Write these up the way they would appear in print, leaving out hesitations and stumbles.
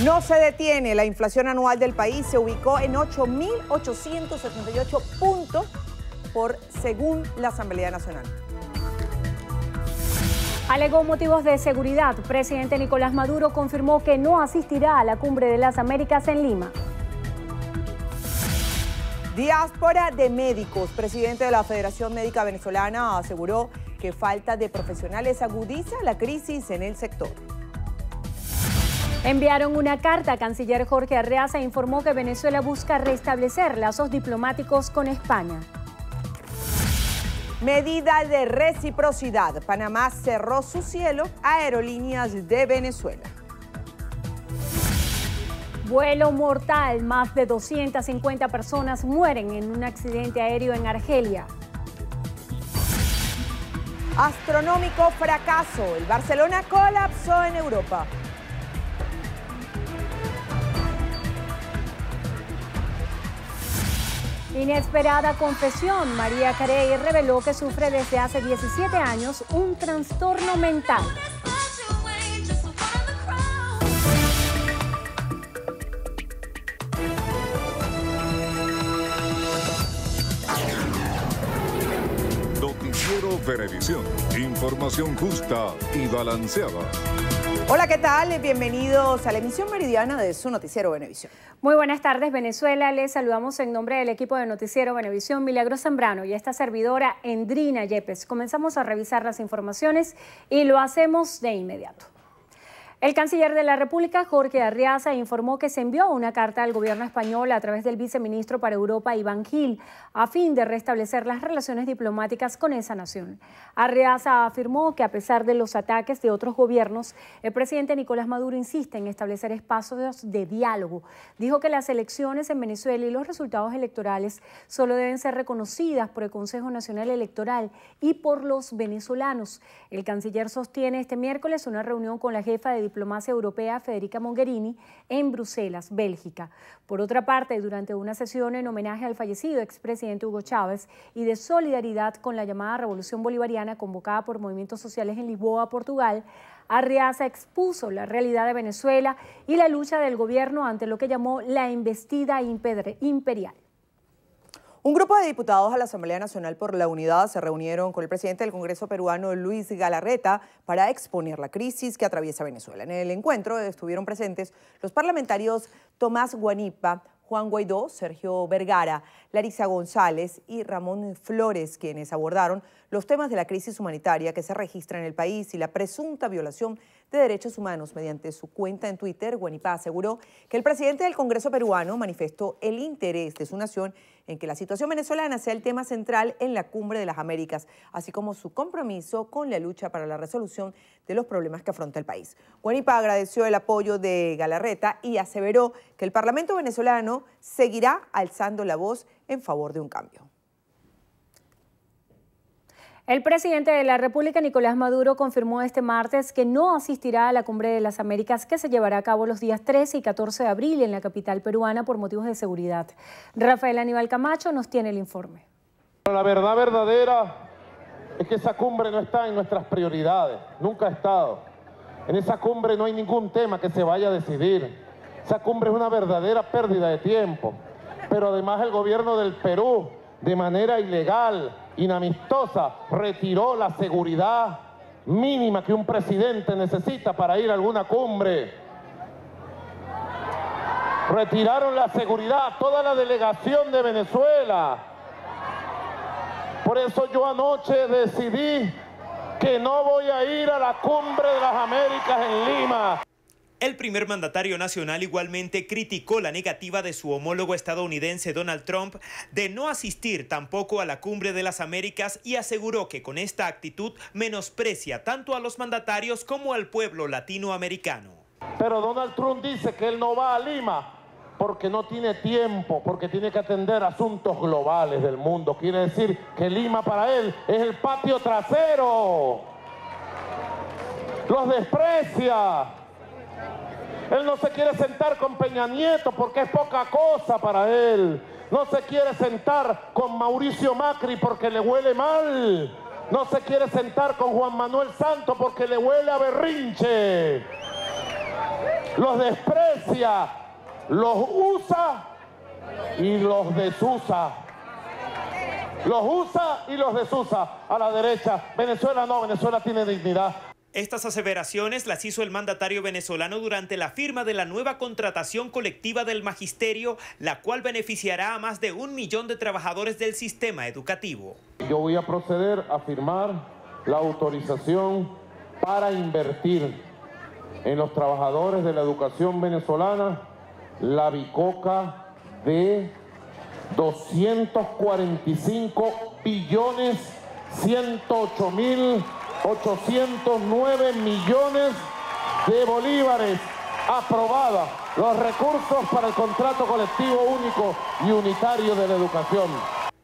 No se detiene. La inflación anual del país se ubicó en 8.878 puntos según la Asamblea Nacional. Alegó motivos de seguridad. Presidente Nicolás Maduro confirmó que no asistirá a la Cumbre de las Américas en Lima. Diáspora de médicos. Presidente de la Federación Médica Venezolana aseguró que falta de profesionales agudiza la crisis en el sector. Enviaron una carta. Canciller Jorge Arreaza informó que Venezuela busca restablecer lazos diplomáticos con España. Medida de reciprocidad. Panamá cerró su cielo a aerolíneas de Venezuela. Vuelo mortal. Más de 250 personas mueren en un accidente aéreo en Argelia. Astronómico fracaso. El Barcelona colapsó en Europa. Inesperada confesión. María Carey reveló que sufre desde hace 17 años un trastorno mental. Noticiero Venevisión. Información justa y balanceada. Hola, ¿qué tal? Bienvenidos a la emisión meridiana de su Noticiero Venevisión. Muy buenas tardes, Venezuela. Les saludamos en nombre del equipo de Noticiero Venevisión, Milagros Zambrano y esta servidora, Endrina Yepes. Comenzamos a revisar las informaciones y lo hacemos de inmediato. El canciller de la República, Jorge Arreaza, informó que se envió una carta al gobierno español a través del viceministro para Europa, Iván Gil, a fin de restablecer las relaciones diplomáticas con esa nación. Arreaza afirmó que a pesar de los ataques de otros gobiernos, el presidente Nicolás Maduro insiste en establecer espacios de diálogo. Dijo que las elecciones en Venezuela y los resultados electorales solo deben ser reconocidas por el Consejo Nacional Electoral y por los venezolanos. El canciller sostiene este miércoles una reunión con la jefa de diplomacia europea, Federica Mogherini, en Bruselas, Bélgica. Por otra parte, durante una sesión en homenaje al fallecido expresidente Hugo Chávez y de solidaridad con la llamada Revolución Bolivariana convocada por movimientos sociales en Lisboa, Portugal, Arreaza expuso la realidad de Venezuela y la lucha del gobierno ante lo que llamó la embestida imperial. Un grupo de diputados a la Asamblea Nacional por la Unidad se reunieron con el presidente del Congreso peruano, Luis Galarreta, para exponer la crisis que atraviesa Venezuela. En el encuentro estuvieron presentes los parlamentarios Tomás Guanipa, Juan Guaidó, Sergio Vergara, Larisa González y Ramón Flores, quienes abordaron los temas de la crisis humanitaria que se registra en el país y la presunta violación de derechos humanos. Mediante su cuenta en Twitter, Guanipa aseguró que el presidente del Congreso peruano manifestó el interés de su nación en que la situación venezolana sea el tema central en la Cumbre de las Américas, así como su compromiso con la lucha para la resolución de los problemas que afronta el país. Guanipa agradeció el apoyo de Galarreta y aseveró que el Parlamento venezolano seguirá alzando la voz en favor de un cambio. El presidente de la República, Nicolás Maduro, confirmó este martes que no asistirá a la Cumbre de las Américas que se llevará a cabo los días 13 y 14 de abril en la capital peruana por motivos de seguridad. Rafael Aníbal Camacho nos tiene el informe. La verdad verdadera es que esa cumbre no está en nuestras prioridades, nunca ha estado. En esa cumbre no hay ningún tema que se vaya a decidir. Esa cumbre es una verdadera pérdida de tiempo. Pero además el gobierno del Perú, de manera ilegal, inamistosa, retiró la seguridad mínima que un presidente necesita para ir a alguna cumbre. Retiraron la seguridad a toda la delegación de Venezuela. Por eso yo anoche decidí que no voy a ir a la Cumbre de las Américas en Lima. El primer mandatario nacional igualmente criticó la negativa de su homólogo estadounidense Donald Trump de no asistir tampoco a la Cumbre de las Américas y aseguró que con esta actitud menosprecia tanto a los mandatarios como al pueblo latinoamericano. Pero Donald Trump dice que él no va a Lima porque no tiene tiempo, porque tiene que atender asuntos globales del mundo. Quiere decir que Lima para él es el patio trasero. Los desprecia. Él no se quiere sentar con Peña Nieto porque es poca cosa para él. No se quiere sentar con Mauricio Macri porque le huele mal. No se quiere sentar con Juan Manuel Santos porque le huele a berrinche. los desprecia, los usa y los desusa. Los usa y los desusa a la derecha. Venezuela no, Venezuela tiene dignidad. Estas aseveraciones las hizo el mandatario venezolano durante la firma de la nueva contratación colectiva del magisterio, la cual beneficiará a más de 1 millón de trabajadores del sistema educativo. Yo voy a proceder a firmar la autorización para invertir en los trabajadores de la educación venezolana la bicoca de 240.108.809 millones de bolívares. Aprobada los recursos para el contrato colectivo único y unitario de la educación.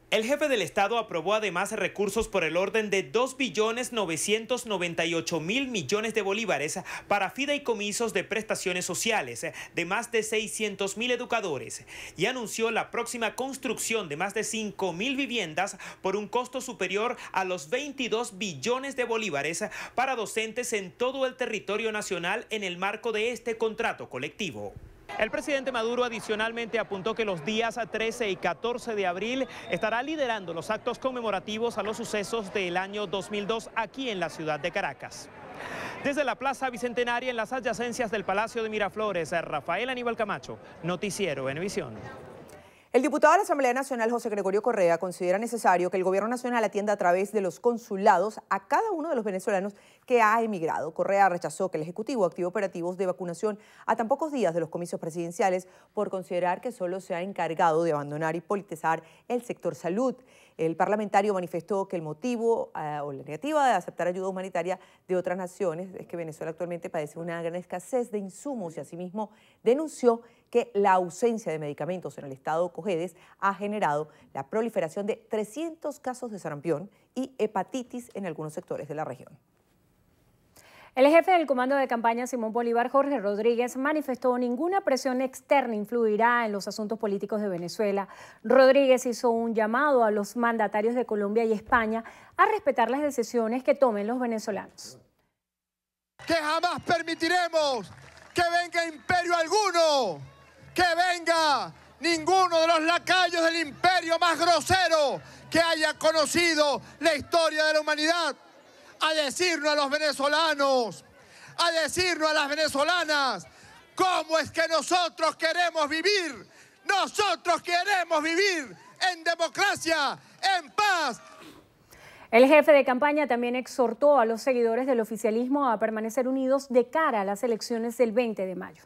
El jefe del Estado aprobó además recursos por el orden de 2.998.000 millones de bolívares para fideicomisos de prestaciones sociales de más de 600.000 educadores y anunció la próxima construcción de más de 5.000 viviendas por un costo superior a los 22 billones de bolívares para docentes en todo el territorio nacional en el marco de este contrato colectivo. El presidente Maduro adicionalmente apuntó que los días 13 y 14 de abril estará liderando los actos conmemorativos a los sucesos del año 2002 aquí en la ciudad de Caracas. Desde la Plaza Bicentenaria en las adyacencias del Palacio de Miraflores, Rafael Aníbal Camacho, Noticiero Venevisión. El diputado de la Asamblea Nacional, José Gregorio Correa, considera necesario que el gobierno nacional atienda a través de los consulados a cada uno de los venezolanos que ha emigrado. Correa rechazó que el Ejecutivo active operativos de vacunación a tan pocos días de los comicios presidenciales por considerar que solo se ha encargado de abandonar y politizar el sector salud. El parlamentario manifestó que el motivo o la negativa de aceptar ayuda humanitaria de otras naciones es que Venezuela actualmente padece una gran escasez de insumos y asimismo denunció que la ausencia de medicamentos en el estado Cojedes ha generado la proliferación de 300 casos de sarampión y hepatitis en algunos sectores de la región. El jefe del comando de campaña, Simón Bolívar, Jorge Rodríguez, manifestó ninguna presión externa influirá en los asuntos políticos de Venezuela. Rodríguez hizo un llamado a los mandatarios de Colombia y España a respetar las decisiones que tomen los venezolanos. Que jamás permitiremos que venga imperio alguno, que venga ninguno de los lacayos del imperio más grosero que haya conocido la historia de la humanidad, a decirnos a los venezolanos, a decirnos a las venezolanas, cómo es que nosotros queremos vivir. Nosotros queremos vivir en democracia, en paz. El jefe de campaña también exhortó a los seguidores del oficialismo a permanecer unidos de cara a las elecciones del 20 de mayo.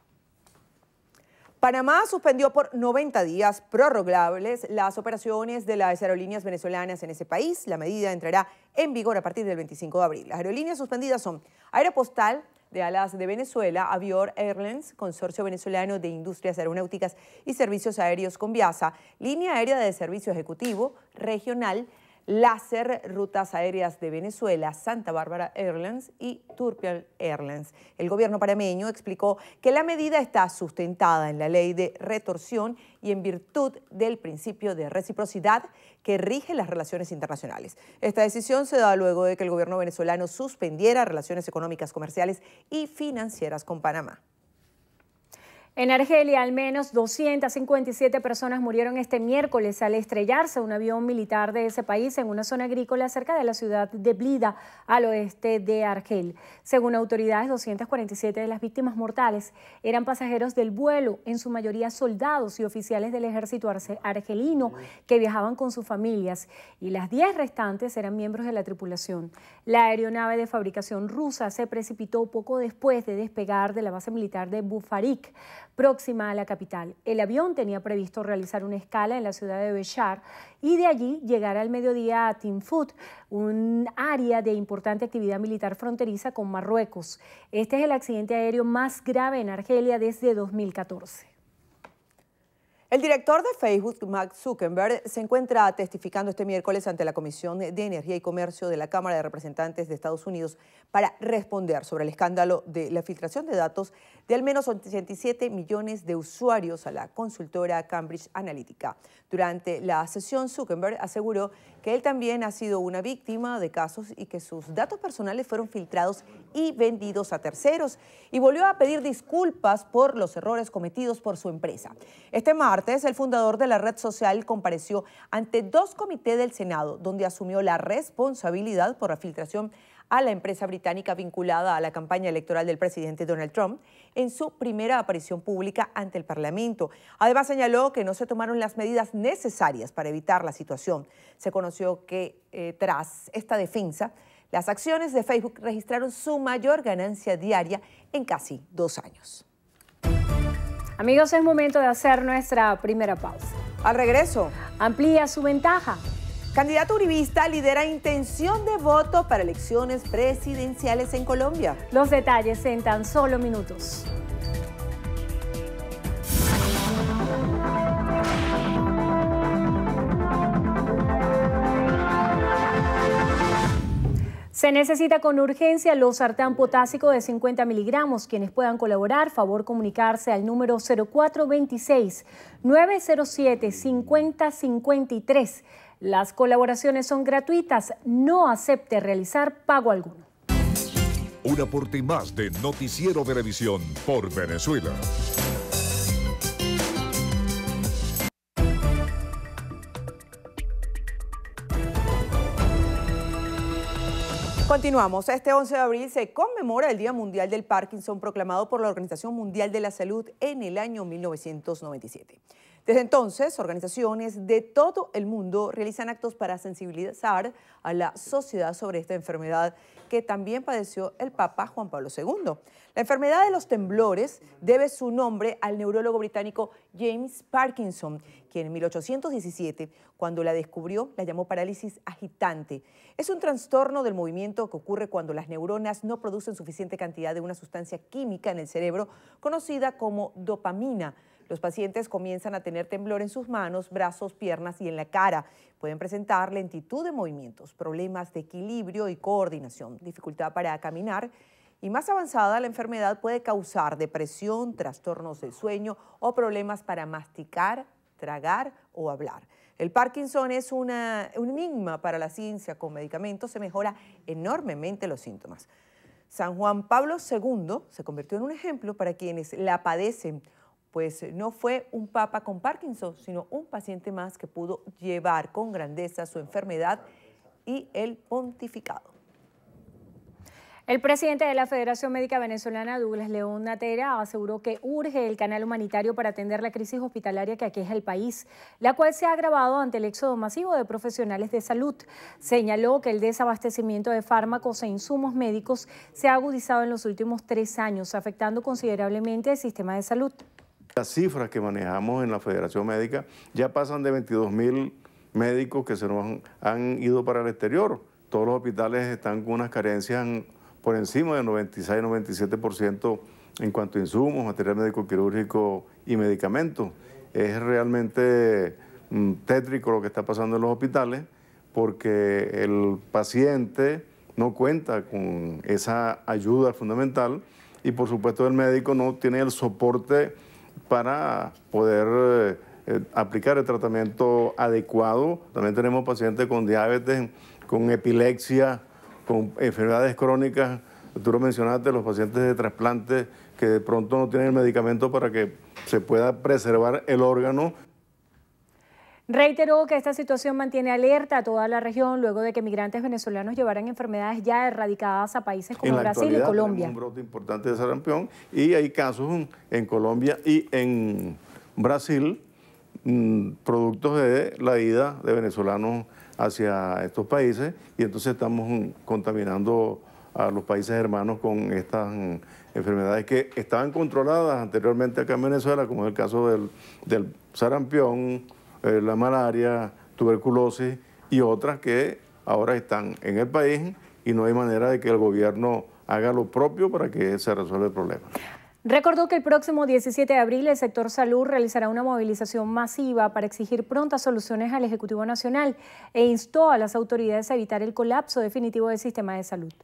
Panamá suspendió por 90 días prorrogables las operaciones de las aerolíneas venezolanas en ese país. La medida entrará en vigor a partir del 25 de abril. Las aerolíneas suspendidas son Aeropostal de Alas de Venezuela, Avior Airlines, Consorcio Venezolano de Industrias Aeronáuticas y Servicios Aéreos Conviasa, Línea Aérea de Servicio Ejecutivo, Regional, Láser, Rutas Aéreas de Venezuela, Santa Bárbara Airlines y Turpial Airlines. El gobierno panameño explicó que la medida está sustentada en la ley de retorsión y en virtud del principio de reciprocidad que rige las relaciones internacionales. Esta decisión se da luego de que el gobierno venezolano suspendiera relaciones económicas, comerciales y financieras con Panamá. En Argelia, al menos 257 personas murieron este miércoles al estrellarse un avión militar de ese país en una zona agrícola cerca de la ciudad de Blida, al oeste de Argel. Según autoridades, 247 de las víctimas mortales eran pasajeros del vuelo, en su mayoría soldados y oficiales del ejército argelino que viajaban con sus familias, y las 10 restantes eran miembros de la tripulación. La aeronave de fabricación rusa se precipitó poco después de despegar de la base militar de Bufarik, próxima a la capital. El avión tenía previsto realizar una escala en la ciudad de Béchar y de allí llegar al mediodía a Tinfut, un área de importante actividad militar fronteriza con Marruecos. Este es el accidente aéreo más grave en Argelia desde 2014. El director de Facebook, Mark Zuckerberg, se encuentra testificando este miércoles ante la Comisión de Energía y Comercio de la Cámara de Representantes de Estados Unidos para responder sobre el escándalo de la filtración de datos de al menos 87 millones de usuarios a la consultora Cambridge Analytica. Durante la sesión, Zuckerberg aseguró que él también ha sido una víctima de casos y que sus datos personales fueron filtrados y vendidos a terceros, y volvió a pedir disculpas por los errores cometidos por su empresa. Este martes, el fundador de la red social compareció ante dos comités del Senado, donde asumió la responsabilidad por la filtración a la empresa británica vinculada a la campaña electoral del presidente Donald Trump en su primera aparición pública ante el Parlamento. Además, señaló que no se tomaron las medidas necesarias para evitar la situación. Se conoció que tras esta defensa, las acciones de Facebook registraron su mayor ganancia diaria en casi 2 años. Amigos, es momento de hacer nuestra primera pausa. Al regreso, amplía su ventaja. Candidato uribista lidera intención de voto para elecciones presidenciales en Colombia. Los detalles en tan solo minutos. Se necesita con urgencia losartán potásico de 50 miligramos. Quienes puedan colaborar, favor comunicarse al número 0426-907-5053. Las colaboraciones son gratuitas. No acepte realizar pago alguno. Un aporte más de Noticiero Venevisión por Venezuela. Continuamos. Este 11 de abril se conmemora el Día Mundial del Parkinson, proclamado por la Organización Mundial de la Salud en el año 1997. Desde entonces, organizaciones de todo el mundo realizan actos para sensibilizar a la sociedad sobre esta enfermedad que también padeció el Papa Juan Pablo II. La enfermedad de los temblores debe su nombre al neurólogo británico James Parkinson, quien en 1817, cuando la descubrió, la llamó parálisis agitante. Es un trastorno del movimiento que ocurre cuando las neuronas no producen suficiente cantidad de una sustancia química en el cerebro conocida como dopamina. Los pacientes comienzan a tener temblor en sus manos, brazos, piernas y en la cara. Pueden presentar lentitud de movimientos, problemas de equilibrio y coordinación, dificultad para caminar, y más avanzada la enfermedad puede causar depresión, trastornos del sueño o problemas para masticar, tragar o hablar. El Parkinson es un enigma para la ciencia. Con medicamentos se mejora enormemente los síntomas. San Juan Pablo II se convirtió en un ejemplo para quienes la padecen, pues no fue un papa con Parkinson, sino un paciente más que pudo llevar con grandeza su enfermedad y el pontificado. El presidente de la Federación Médica Venezolana, Douglas León Natera, aseguró que urge el canal humanitario para atender la crisis hospitalaria que aqueja el país, la cual se ha agravado ante el éxodo masivo de profesionales de salud. Señaló que el desabastecimiento de fármacos e insumos médicos se ha agudizado en los últimos 3 años, afectando considerablemente el sistema de salud. Las cifras que manejamos en la Federación Médica ya pasan de 22.000 médicos que se nos han ido para el exterior. Todos los hospitales están con unas carencias por encima del 96-97% en cuanto a insumos, material médico quirúrgico y medicamentos. Es realmente tétrico lo que está pasando en los hospitales porque el paciente no cuenta con esa ayuda fundamental y por supuesto el médico no tiene el soporte para poder aplicar el tratamiento adecuado. También tenemos pacientes con diabetes, con epilepsia, con enfermedades crónicas. Tú lo mencionaste, los pacientes de trasplante que de pronto no tienen el medicamento para que se pueda preservar el órgano. Reiteró que esta situación mantiene alerta a toda la región luego de que migrantes venezolanos llevaran enfermedades ya erradicadas a países como Brasil y Colombia. Tenemos un brote importante de sarampión y hay casos en Colombia y en Brasil, productos de la ida de venezolanos hacia estos países, y entonces estamos contaminando a los países hermanos con estas enfermedades que estaban controladas anteriormente acá en Venezuela, como es el caso del sarampión, la malaria, tuberculosis y otras que ahora están en el país y no hay manera de que el gobierno haga lo propio para que se resuelva el problema. Recordó que el próximo 17 de abril el sector salud realizará una movilización masiva para exigir prontas soluciones al Ejecutivo Nacional e instó a las autoridades a evitar el colapso definitivo del sistema de salud.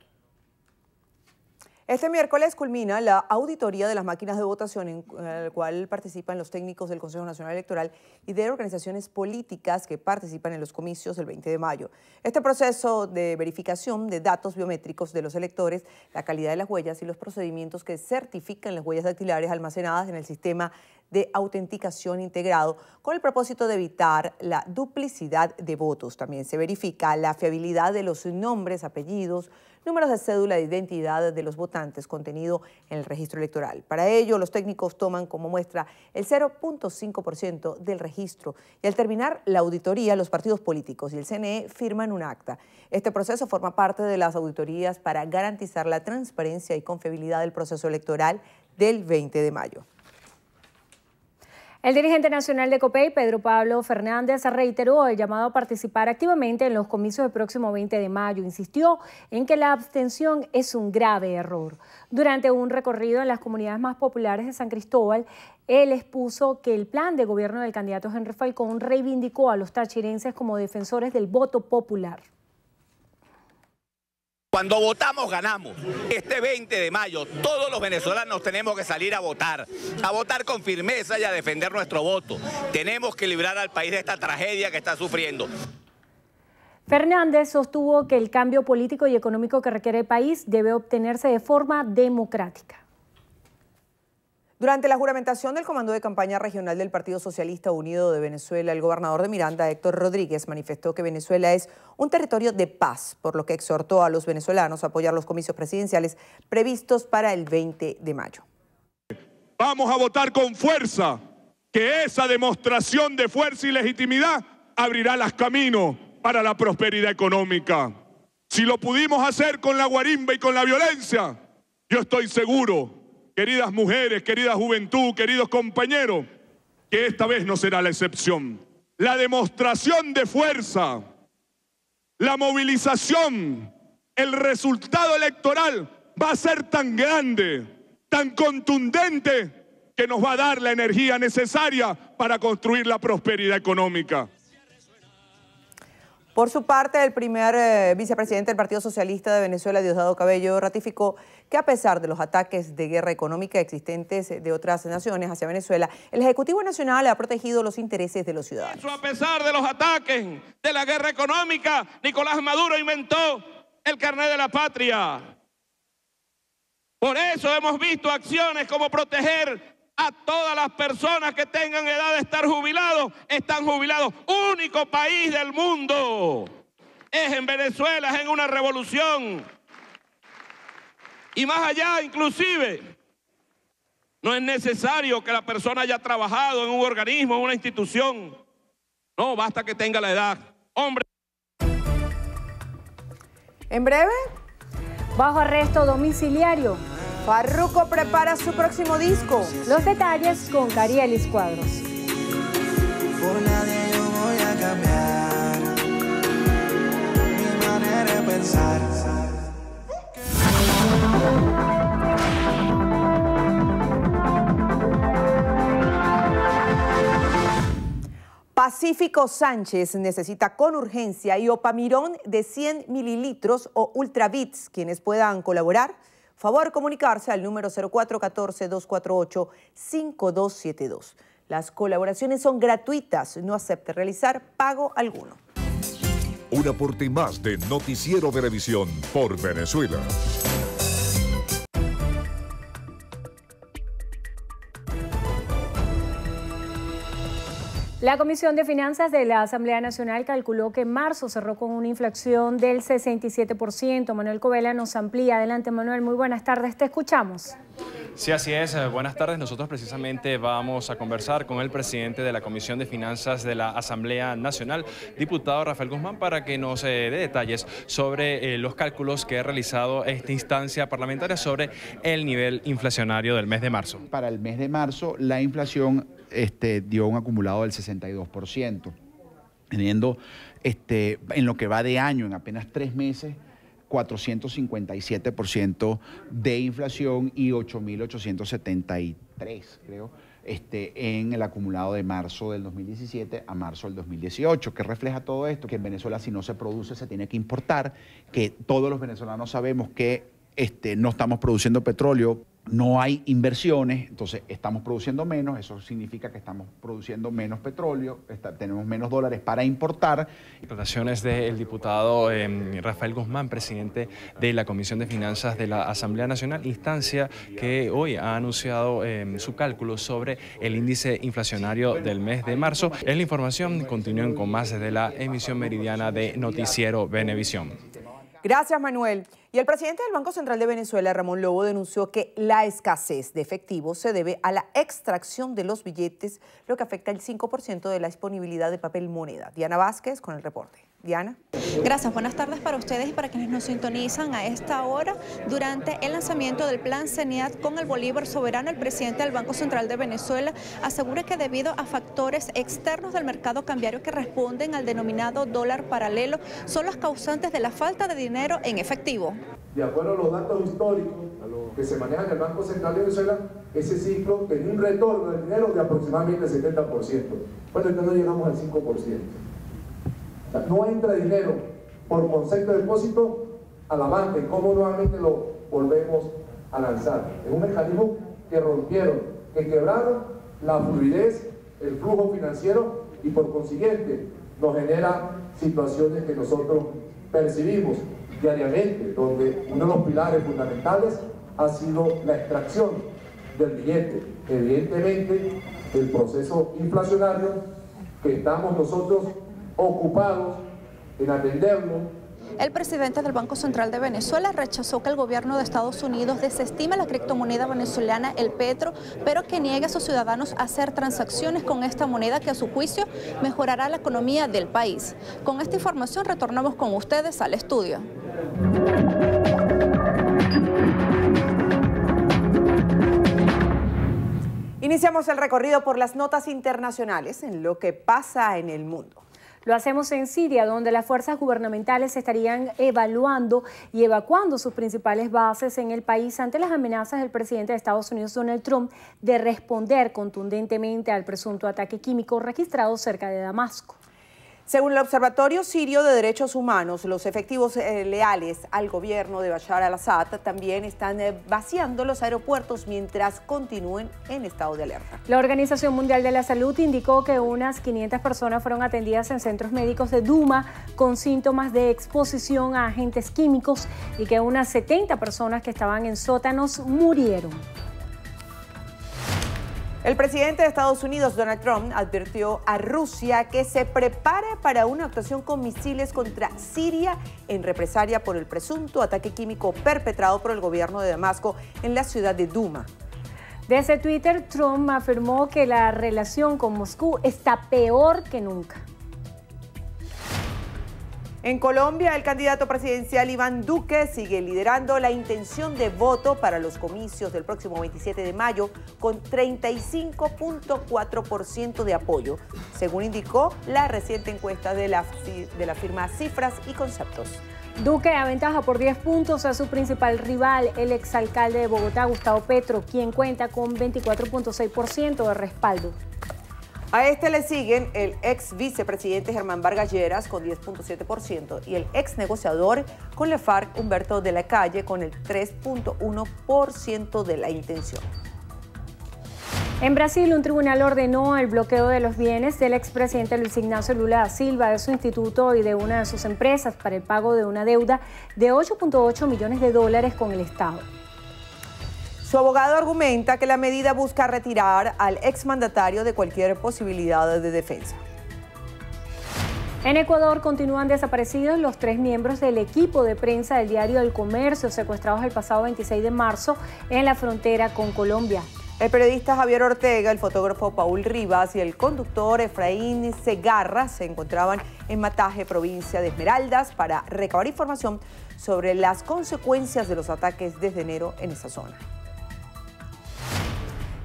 Este miércoles culmina la auditoría de las máquinas de votación en la cual participan los técnicos del Consejo Nacional Electoral y de organizaciones políticas que participan en los comicios del 20 de mayo. Este proceso de verificación de datos biométricos de los electores, la calidad de las huellas y los procedimientos que certifican las huellas dactilares almacenadas en el sistema de autenticación integrado con el propósito de evitar la duplicidad de votos. También se verifica la fiabilidad de los nombres, apellidos, números de cédula de identidad de los votantes contenido en el registro electoral. Para ello, los técnicos toman como muestra el 0.5% del registro y al terminar la auditoría, los partidos políticos y el CNE firman un acta. Este proceso forma parte de las auditorías para garantizar la transparencia y confiabilidad del proceso electoral del 20 de mayo. El dirigente nacional de COPEI, Pedro Pablo Fernández, reiteró el llamado a participar activamente en los comicios del próximo 20 de mayo. Insistió en que la abstención es un grave error. Durante un recorrido en las comunidades más populares de San Cristóbal, él expuso que el plan de gobierno del candidato Henry Falcón reivindicó a los tachirenses como defensores del voto popular. Cuando votamos, ganamos. Este 20 de mayo, todos los venezolanos tenemos que salir a votar con firmeza y a defender nuestro voto. Tenemos que librar al país de esta tragedia que está sufriendo. Fernández sostuvo que el cambio político y económico que requiere el país debe obtenerse de forma democrática. Durante la juramentación del Comando de Campaña Regional del Partido Socialista Unido de Venezuela, el gobernador de Miranda, Héctor Rodríguez, manifestó que Venezuela es un territorio de paz, por lo que exhortó a los venezolanos a apoyar los comicios presidenciales previstos para el 20 de mayo. Vamos a votar con fuerza, que esa demostración de fuerza y legitimidad abrirá los caminos para la prosperidad económica. Si lo pudimos hacer con la guarimba y con la violencia, yo estoy seguro, queridas mujeres, querida juventud, queridos compañeros, que esta vez no será la excepción. La demostración de fuerza, la movilización, el resultado electoral va a ser tan grande, tan contundente, que nos va a dar la energía necesaria para construir la prosperidad económica. Por su parte, el primer vicepresidente del Partido Socialista de Venezuela, Diosdado Cabello, ratificó que a pesar de los ataques de guerra económica existentes de otras naciones hacia Venezuela, el Ejecutivo Nacional ha protegido los intereses de los ciudadanos. A pesar de los ataques de la guerra económica, Nicolás Maduro inventó el carnet de la patria. Por eso hemos visto acciones como proteger a todas las personas que tengan edad de estar jubilados, están jubilados. Único país del mundo. Es en Venezuela, es en una revolución. Y más allá, inclusive, no es necesario que la persona haya trabajado en un organismo, en una institución. No, basta que tenga la edad. Hombre. En breve, bajo arresto domiciliario. Farruko prepara su próximo disco. Los detalles con Carielis Cuadros. Por nadie yo voy a cambiar mi manera de pensar. Pacífico Sánchez necesita con urgencia iopamirón de 100 mililitros o Ultravits. Quienes puedan colaborar, favor comunicarse al número 0414-248-5272. Las colaboraciones son gratuitas, no acepte realizar pago alguno. Un aporte más de Noticiero Venevisión por Venezuela. La Comisión de Finanzas de la Asamblea Nacional calculó que marzo cerró con una inflación del 67%. Manuel Covela nos amplía. Adelante, Manuel. Muy buenas tardes. Te escuchamos. Sí, así es. Buenas tardes. Nosotros precisamente vamos a conversar con el presidente de la Comisión de Finanzas de la Asamblea Nacional, diputado Rafael Guzmán, para que nos dé detalles sobre los cálculos que ha realizado esta instancia parlamentaria sobre el nivel inflacionario del mes de marzo. Para el mes de marzo, la inflación dio un acumulado del 62%, teniendo en lo que va de año, en apenas 3 meses, 457% de inflación y 8.873, creo, en el acumulado de marzo del 2017 a marzo del 2018. ¿Qué refleja todo esto? Que en Venezuela, si no se produce, se tiene que importar, que todos los venezolanos sabemos que no estamos produciendo petróleo, no hay inversiones, entonces estamos produciendo menos, eso significa que estamos produciendo menos petróleo, tenemos menos dólares para importar. Declaraciones del diputado Rafael Guzmán, presidente de la Comisión de Finanzas de la Asamblea Nacional, instancia que hoy ha anunciado su cálculo sobre el índice inflacionario del mes de marzo. Es la información, continúen con más desde la emisión meridiana de Noticiero Venevisión. Gracias, Manuel. Y el presidente del Banco Central de Venezuela, Ramón Lobo, denunció que la escasez de efectivo se debe a la extracción de los billetes, lo que afecta el 5% de la disponibilidad de papel moneda. Diana Vázquez con el reporte. Diana. Gracias. Buenas tardes para ustedes y para quienes nos sintonizan a esta hora. Durante el lanzamiento del Plan CENIAT con el Bolívar soberano, el presidente del Banco Central de Venezuela asegura que debido a factores externos del mercado cambiario que responden al denominado dólar paralelo, son los causantes de la falta de dinero en efectivo. De acuerdo a los datos históricos que se manejan en el Banco Central de Venezuela, ese ciclo tenía un retorno del dinero de aproximadamente el 70%. Bueno, entonces no llegamos al 5%. O sea, no entra dinero por concepto de depósito a la banca y cómo nuevamente lo volvemos a lanzar. Es un mecanismo que rompieron, que quebraron la fluidez, el flujo financiero y por consiguiente nos genera situaciones que nosotros percibimos diariamente, donde uno de los pilares fundamentales ha sido la extracción del billete. Evidentemente, el proceso inflacionario que estamos nosotros ocupados en atenderlo. El presidente del Banco Central de Venezuela rechazó que el gobierno de Estados Unidos desestime la criptomoneda venezolana, el petro, pero que niegue a sus ciudadanos a hacer transacciones con esta moneda que a su juicio mejorará la economía del país. Con esta información retornamos con ustedes al estudio. Iniciamos el recorrido por las notas internacionales en lo que pasa en el mundo. Lo hacemos en Siria, donde las fuerzas gubernamentales estarían evaluando y evacuando sus principales bases en el país ante las amenazas del presidente de Estados Unidos, Donald Trump, de responder contundentemente al presunto ataque químico registrado cerca de Damasco. Según el Observatorio Sirio de Derechos Humanos, los efectivos leales al gobierno de Bashar al-Assad también están vaciando los aeropuertos mientras continúen en estado de alerta. La Organización Mundial de la Salud indicó que unas 500 personas fueron atendidas en centros médicos de Duma con síntomas de exposición a agentes químicos y que unas 70 personas que estaban en sótanos murieron. El presidente de Estados Unidos, Donald Trump, advirtió a Rusia que se prepare para una actuación con misiles contra Siria en represalia por el presunto ataque químico perpetrado por el gobierno de Damasco en la ciudad de Duma. Desde Twitter, Trump afirmó que la relación con Moscú está peor que nunca. En Colombia, el candidato presidencial Iván Duque sigue liderando la intención de voto para los comicios del próximo 27 de mayo con 35.4% de apoyo, según indicó la reciente encuesta de la firma Cifras y Conceptos. Duque aventaja por 10 puntos a su principal rival, el exalcalde de Bogotá, Gustavo Petro, quien cuenta con 24.6% de respaldo. A este le siguen el ex vicepresidente Germán Vargas Lleras con 10.7% y el ex negociador con la FARC Humberto de la Calle con el 3.1% de la intención. En Brasil, un tribunal ordenó el bloqueo de los bienes del expresidente Luis Ignacio Lula da Silva, de su instituto y de una de sus empresas para el pago de una deuda de 8.8 millones de dólares con el Estado. Su abogado argumenta que la medida busca retirar al exmandatario de cualquier posibilidad de defensa. En Ecuador continúan desaparecidos los 3 miembros del equipo de prensa del diario El Comercio, secuestrados el pasado 26 de marzo en la frontera con Colombia. El periodista Javier Ortega, el fotógrafo Paul Rivas y el conductor Efraín Segarra se encontraban en Mataje, provincia de Esmeraldas, para recabar información sobre las consecuencias de los ataques desde enero en esa zona.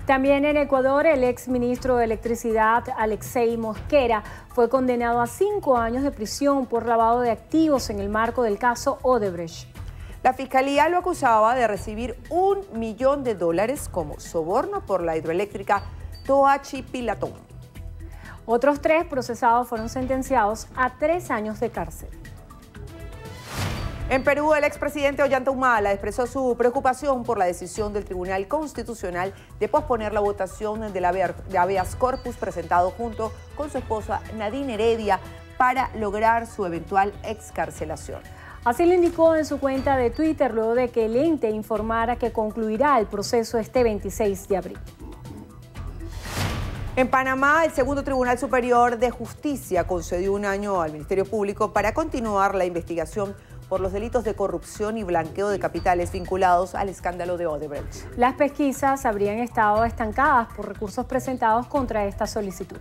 También en Ecuador, el exministro de Electricidad, Alexei Mosquera, fue condenado a 5 años de prisión por lavado de activos en el marco del caso Odebrecht. La fiscalía lo acusaba de recibir $1 millón como soborno por la hidroeléctrica Toachi Pilatón. Otros 3 procesados fueron sentenciados a 3 años de cárcel. En Perú, el expresidente Ollanta Humala expresó su preocupación por la decisión del Tribunal Constitucional de posponer la votación del habeas corpus presentado junto con su esposa Nadine Heredia para lograr su eventual excarcelación. Así lo indicó en su cuenta de Twitter luego de que el ente informara que concluirá el proceso este 26 de abril. En Panamá, el Segundo Tribunal Superior de Justicia concedió un año al Ministerio Público para continuar la investigación por los delitos de corrupción y blanqueo de capitales vinculados al escándalo de Odebrecht. Las pesquisas habrían estado estancadas por recursos presentados contra esta solicitud.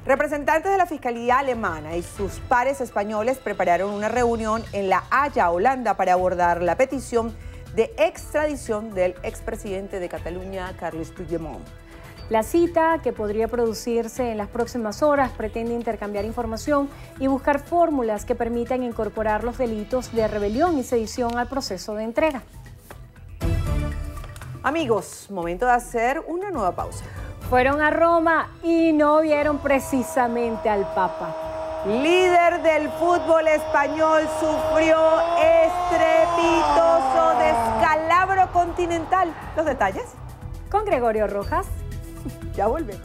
Representantes de la Fiscalía alemana y sus pares españoles prepararon una reunión en La Haya, Holanda, para abordar la petición de extradición del expresidente de Cataluña, Carles Puigdemont. La cita, que podría producirse en las próximas horas, pretende intercambiar información y buscar fórmulas que permitan incorporar los delitos de rebelión y sedición al proceso de entrega. Amigos, momento de hacer una nueva pausa. Fueron a Roma y no vieron precisamente al Papa. Líder del fútbol español sufrió estrepitoso descalabro continental. ¿Los detalles? Con Gregorio Rojas. Ya volvemos.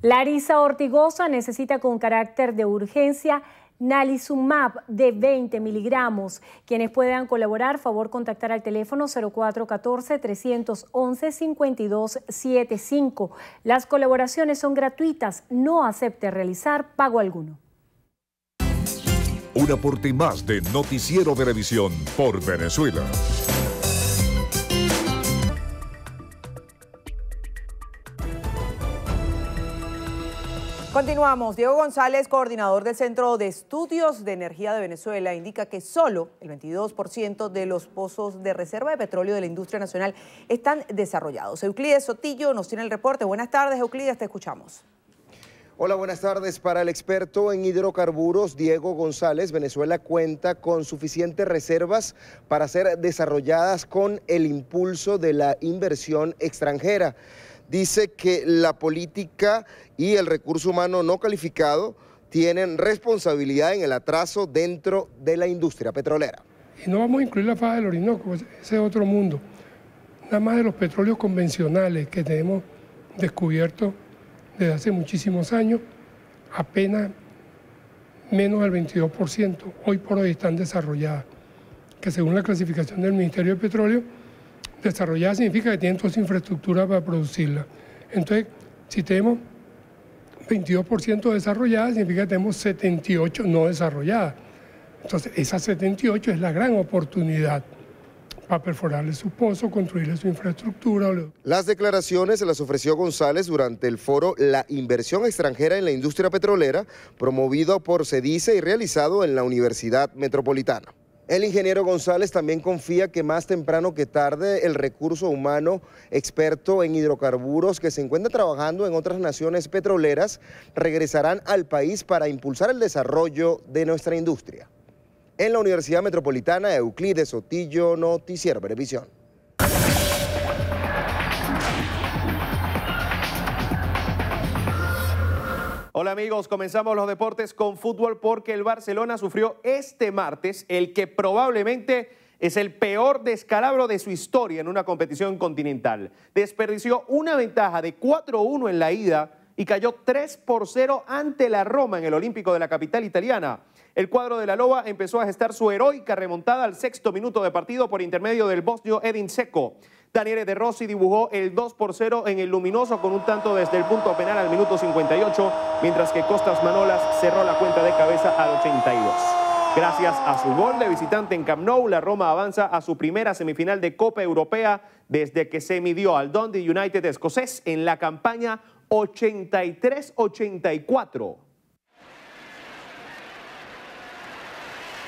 Larisa Ortigosa necesita con carácter de urgencia Nalizumab de 20 miligramos. Quienes puedan colaborar, favor contactar al teléfono 0414-311-5275. Las colaboraciones son gratuitas, no acepte realizar pago alguno. Un aporte más de Noticiero Venevisión por Venezuela. Continuamos. Diego González, coordinador del Centro de Estudios de Energía de Venezuela, indica que solo el 22% de los pozos de reserva de petróleo de la industria nacional están desarrollados. Euclides Sotillo nos tiene el reporte. Buenas tardes, Euclides, te escuchamos. Hola, buenas tardes. Para el experto en hidrocarburos, Diego González, Venezuela cuenta con suficientes reservas para ser desarrolladas con el impulso de la inversión extranjera. Dice que la política y el recurso humano no calificado tienen responsabilidad en el atraso dentro de la industria petrolera. Y no vamos a incluir la faja del Orinoco, ese es otro mundo. Nada más de los petróleos convencionales que tenemos descubiertos desde hace muchísimos años, apenas menos del 22% hoy por hoy están desarrolladas, que según la clasificación del Ministerio de Petróleo, desarrollada significa que tienen toda esa infraestructura para producirla. Entonces, si tenemos 22% desarrolladas, significa que tenemos 78 no desarrolladas. Entonces, esa 78 es la gran oportunidad para perforarle su pozo, construirle su infraestructura. Las declaraciones se las ofreció González durante el foro La Inversión Extranjera en la Industria Petrolera, promovido por CEDICE y realizado en la Universidad Metropolitana. El ingeniero González también confía que más temprano que tarde el recurso humano experto en hidrocarburos que se encuentra trabajando en otras naciones petroleras regresarán al país para impulsar el desarrollo de nuestra industria. En la Universidad Metropolitana, Euclides Sotillo, Noticiero Venevisión. Hola amigos, comenzamos los deportes con fútbol porque el Barcelona sufrió este martes el que probablemente es el peor descalabro de su historia en una competición continental. Desperdició una ventaja de 4-1 en la ida y cayó 3-0 ante la Roma en el Olímpico de la capital italiana. El cuadro de la Loba empezó a gestar su heroica remontada al 6º minuto de partido por intermedio del bosnio Edin Dzeko. Daniele De Rossi dibujó el 2-0 en el luminoso con un tanto desde el punto penal al minuto 58, mientras que Costas Manolas cerró la cuenta de cabeza al 82. Gracias a su gol de visitante en Camp Nou, la Roma avanza a su primera semifinal de Copa Europea desde que se midió al Dundee United escocés en la campaña 83-84.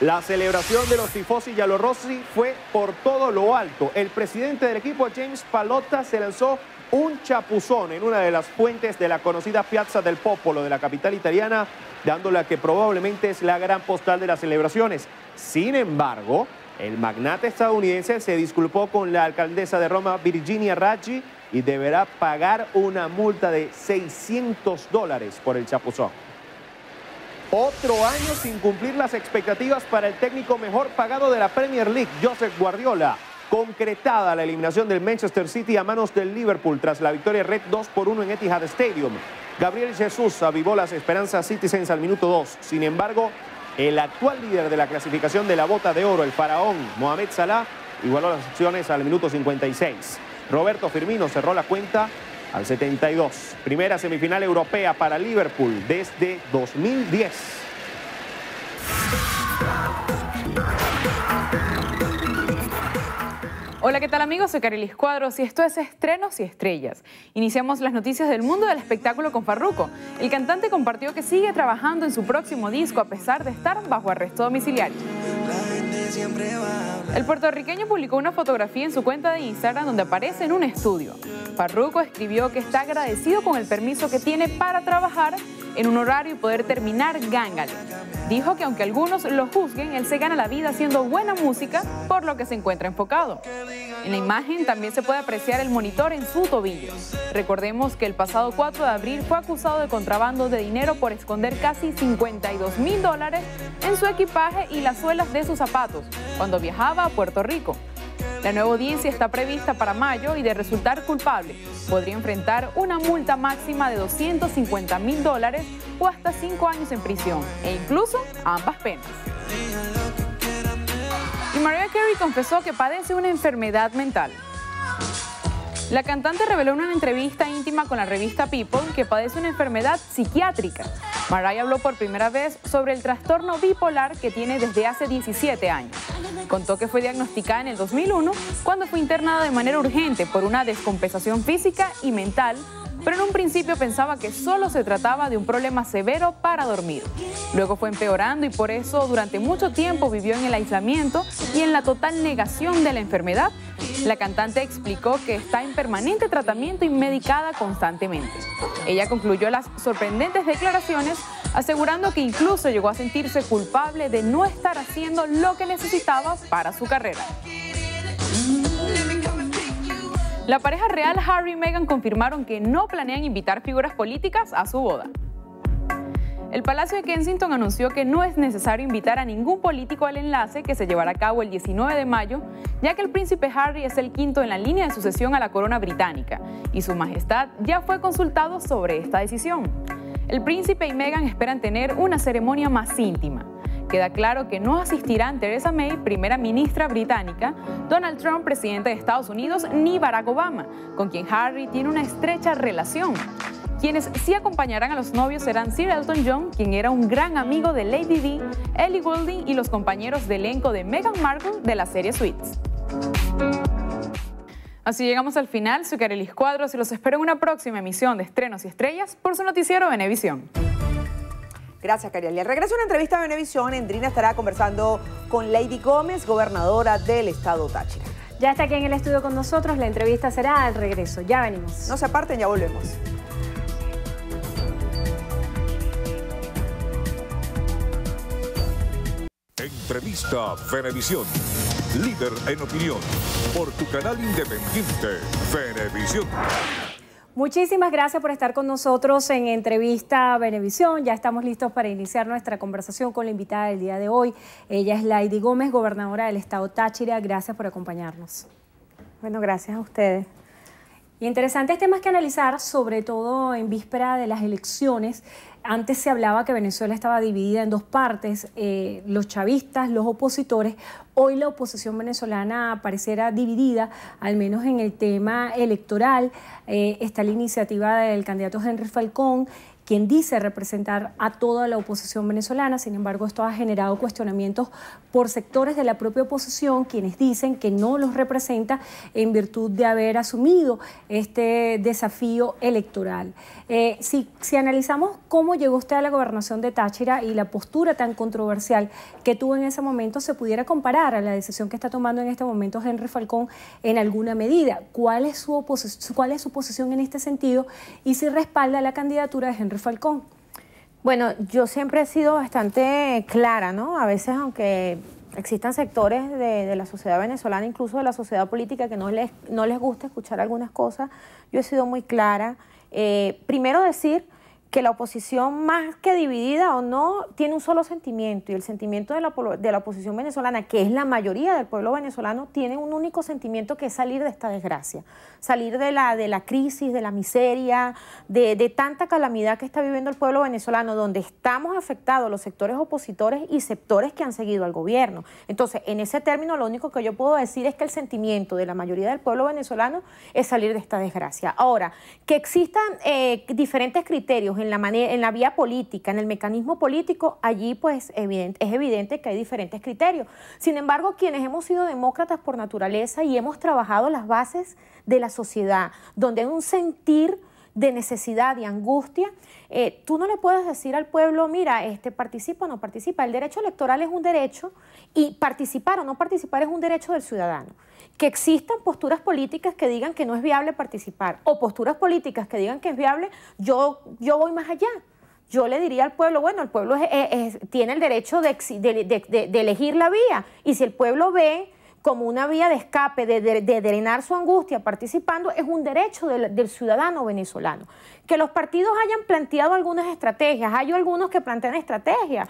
La celebración de los tifosi giallorossi fue por todo lo alto. El presidente del equipo, James Pallotta, se lanzó un chapuzón en una de las fuentes de la conocida Piazza del Popolo de la capital italiana, dándole a que probablemente es la gran postal de las celebraciones. Sin embargo, el magnate estadounidense se disculpó con la alcaldesa de Roma, Virginia Raggi, y deberá pagar una multa de $600 por el chapuzón. Otro año sin cumplir las expectativas para el técnico mejor pagado de la Premier League, Josep Guardiola. Concretada la eliminación del Manchester City a manos del Liverpool tras la victoria red 2-1 en Etihad Stadium. Gabriel Jesús avivó las esperanzas Citizens al minuto 2. Sin embargo, el actual líder de la clasificación de la bota de oro, el faraón Mohamed Salah, igualó las acciones al minuto 56. Roberto Firmino cerró la cuenta al 72. Primera semifinal europea para Liverpool desde 2010. Hola, ¿qué tal amigos? Soy Carelis Cuadros y esto es Estrenos y Estrellas. Iniciamos las noticias del mundo del espectáculo con Farruko. El cantante compartió que sigue trabajando en su próximo disco a pesar de estar bajo arresto domiciliario. El puertorriqueño publicó una fotografía en su cuenta de Instagram donde aparece en un estudio. Farruko escribió que está agradecido con el permiso que tiene para trabajar en un horario y poder terminar Gángale. Dijo que aunque algunos lo juzguen, él se gana la vida haciendo buena música, por lo que se encuentra enfocado. En la imagen también se puede apreciar el monitor en su tobillo. Recordemos que el pasado 4 de abril fue acusado de contrabando de dinero por esconder casi $52.000 en su equipaje y las suelas de sus zapatos cuando viajaba a Puerto Rico. La nueva audiencia está prevista para mayo y de resultar culpable podría enfrentar una multa máxima de $250.000 o hasta 5 años en prisión e incluso ambas penas. Y Mariah Carey confesó que padece una enfermedad mental. La cantante reveló en una entrevista íntima con la revista People que padece una enfermedad psiquiátrica. Mariah habló por primera vez sobre el trastorno bipolar que tiene desde hace 17 años. Contó que fue diagnosticada en el 2001 cuando fue internada de manera urgente por una descompensación física y mental, pero en un principio pensaba que solo se trataba de un problema severo para dormir. Luego fue empeorando y por eso durante mucho tiempo vivió en el aislamiento y en la total negación de la enfermedad. La cantante explicó que está en permanente tratamiento y medicada constantemente. Ella concluyó las sorprendentes declaraciones asegurando que incluso llegó a sentirse culpable de no estar haciendo lo que necesitaba para su carrera. La pareja real Harry y Meghan confirmaron que no planean invitar figuras políticas a su boda. El Palacio de Kensington anunció que no es necesario invitar a ningún político al enlace que se llevará a cabo el 19 de mayo, ya que el príncipe Harry es el quinto en la línea de sucesión a la corona británica y su majestad ya fue consultado sobre esta decisión. El príncipe y Meghan esperan tener una ceremonia más íntima. Queda claro que no asistirán Theresa May, primera ministra británica, Donald Trump, presidente de Estados Unidos, ni Barack Obama, con quien Harry tiene una estrecha relación. Quienes sí acompañarán a los novios serán Sir Elton John, quien era un gran amigo de Lady Di, Ellie Goulding y los compañeros de elenco de Meghan Markle de la serie Suits. Así llegamos al final. Soy Carelis Cuadros y los espero en una próxima emisión de Estrenos y Estrellas por su noticiero Venevisión. Gracias, Cariel. Al regreso de una entrevista a Venevisión, Endrina estará conversando con Lady Gómez, gobernadora del estado Táchira. Ya está aquí en el estudio con nosotros. La entrevista será al regreso. Ya venimos. No se aparten, ya volvemos. Entrevista Venevisión. Líder en opinión. Por tu canal independiente, Venevisión. Muchísimas gracias por estar con nosotros en Entrevista Venevisión. Ya estamos listos para iniciar nuestra conversación con la invitada del día de hoy. Ella es Lady Gómez, gobernadora del estado Táchira. Gracias por acompañarnos. Bueno, gracias a ustedes. Y interesantes temas que analizar, sobre todo en víspera de las elecciones. Antes se hablaba que Venezuela estaba dividida en dos partes, los chavistas, los opositores. Hoy la oposición venezolana pareciera dividida, al menos en el tema electoral. Está la iniciativa del candidato Henry Falcón, quien dice representar a toda la oposición venezolana. Sin embargo, esto ha generado cuestionamientos por sectores de la propia oposición, quienes dicen que no los representa en virtud de haber asumido este desafío electoral. Si analizamos cómo llegó usted a la gobernación de Táchira y la postura tan controversial que tuvo en ese momento se pudiera comparar a la decisión que está tomando en este momento Henry Falcón en alguna medida? ¿Cuál es su posición en este sentido y si respalda la candidatura de Henry Falcón? Bueno, yo siempre he sido bastante clara, ¿no? A veces, aunque existan sectores de la sociedad venezolana, incluso de la sociedad política, que no les gusta escuchar algunas cosas, yo he sido muy clara. Primero decir que la oposición, más que dividida o no, tiene un solo sentimiento, y el sentimiento de la oposición venezolana, que es la mayoría del pueblo venezolano, tiene un único sentimiento, que es salir de esta desgracia, salir de la crisis, de la miseria, de tanta calamidad que está viviendo el pueblo venezolano, donde estamos afectados los sectores opositores y sectores que han seguido al gobierno. Entonces, en ese término, lo único que yo puedo decir es que el sentimiento de la mayoría del pueblo venezolano es salir de esta desgracia. Ahora, que existan diferentes criterios en la vía política, en el mecanismo político, allí pues es evidente que hay diferentes criterios. Sin embargo, quienes hemos sido demócratas por naturaleza y hemos trabajado las bases de la sociedad, donde hay un sentir de necesidad y angustia, tú no le puedes decir al pueblo, mira, participa o no participa. El derecho electoral es un derecho y participar o no participar es un derecho del ciudadano. Que existan posturas políticas que digan que no es viable participar o posturas políticas que digan que es viable, yo voy más allá. Yo le diría al pueblo, bueno, el pueblo tiene el derecho de elegir la vía, y si el pueblo ve como una vía de escape, de drenar su angustia participando, es un derecho del ciudadano venezolano. Que los partidos hayan planteado algunas estrategias, hay algunos que plantean estrategias,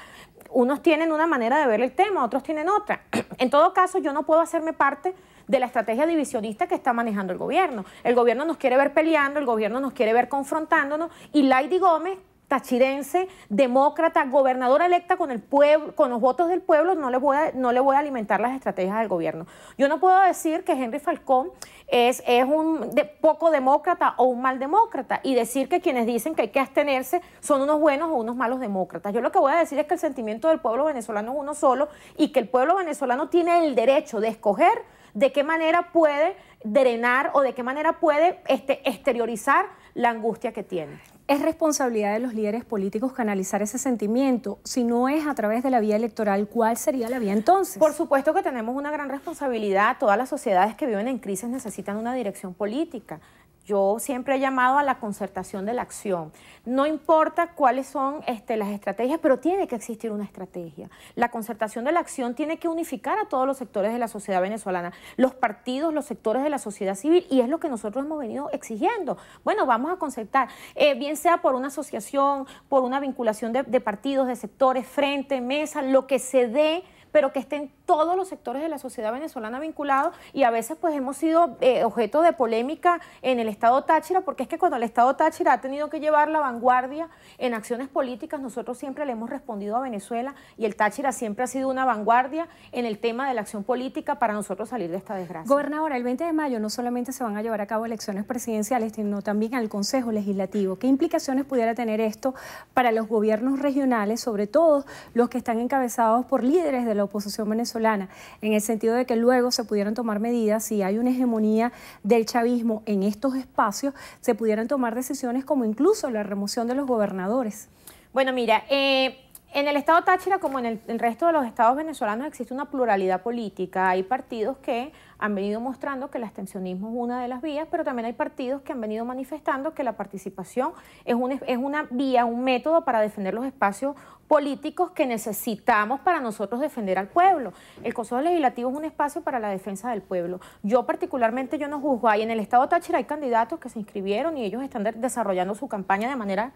unos tienen una manera de ver el tema, otros tienen otra. En todo caso, yo no puedo hacerme parte de la estrategia divisionista que está manejando el gobierno. El gobierno nos quiere ver peleando, el gobierno nos quiere ver confrontándonos, y Lady Gómez, tachirense, demócrata, gobernadora electa con el pueblo, con los votos del pueblo, no le voy a alimentar las estrategias del gobierno. Yo no puedo decir que Henry Falcón es un poco demócrata o un mal demócrata, y decir que quienes dicen que hay que abstenerse son unos buenos o unos malos demócratas. Yo lo que voy a decir es que el sentimiento del pueblo venezolano es uno solo, y que el pueblo venezolano tiene el derecho de escoger de qué manera puede drenar o de qué manera puede exteriorizar la angustia que tiene. ¿Es responsabilidad de los líderes políticos canalizar ese sentimiento? Si no es a través de la vía electoral, ¿cuál sería la vía entonces? Por supuesto que tenemos una gran responsabilidad. Todas las sociedades que viven en crisis necesitan una dirección política. Yo siempre he llamado a la concertación de la acción. No importa cuáles son las estrategias, pero tiene que existir una estrategia. La concertación de la acción tiene que unificar a todos los sectores de la sociedad venezolana, los partidos, los sectores de la sociedad civil, y es lo que nosotros hemos venido exigiendo. Bueno, vamos a concertar, bien sea por una asociación, por una vinculación de partidos, de sectores, frente, mesa, lo que se dé, pero que estén todos los sectores de la sociedad venezolana vinculados, y a veces pues hemos sido objeto de polémica en el Estado Táchira, porque es que cuando el Estado Táchira ha tenido que llevar la vanguardia en acciones políticas, nosotros siempre le hemos respondido a Venezuela, y el Táchira siempre ha sido una vanguardia en el tema de la acción política para nosotros salir de esta desgracia. Gobernadora, el 20 de mayo no solamente se van a llevar a cabo elecciones presidenciales, sino también al Consejo Legislativo. ¿Qué implicaciones pudiera tener esto para los gobiernos regionales, sobre todo los que están encabezados por líderes de la oposición venezolana, en el sentido de que luego se pudieran tomar medidas, si hay una hegemonía del chavismo en estos espacios, se pudieran tomar decisiones como incluso la remoción de los gobernadores? Bueno, mira, en el Estado Táchira, como en el resto de los estados venezolanos, existe una pluralidad política. Hay partidos que han venido mostrando que el abstencionismo es una de las vías, pero también hay partidos que han venido manifestando que la participación es una vía, un método para defender los espacios políticos que necesitamos para nosotros defender al pueblo. El Consejo Legislativo es un espacio para la defensa del pueblo. Yo particularmente, yo no juzgo. Ahí en el Estado Táchira hay candidatos que se inscribieron y ellos están desarrollando su campaña de manera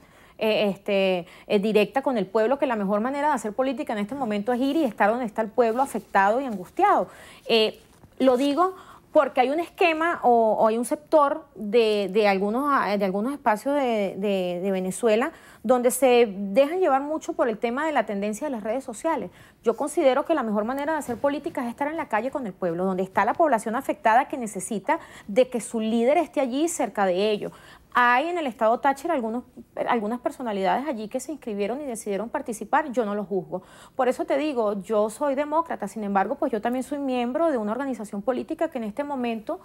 directa con el pueblo, que la mejor manera de hacer política en este momento es ir y estar donde está el pueblo afectado y angustiado. Lo digo porque hay un esquema o hay un sector de algunos espacios de Venezuela donde se dejan llevar mucho por el tema de la tendencia de las redes sociales. Yo considero que la mejor manera de hacer política es estar en la calle con el pueblo, donde está la población afectada que necesita de que su líder esté allí cerca de ellos. Hay en el Estado Táchira algunas personalidades allí que se inscribieron y decidieron participar, yo no los juzgo. Por eso te digo, yo soy demócrata, sin embargo, pues yo también soy miembro de una organización política que en este momento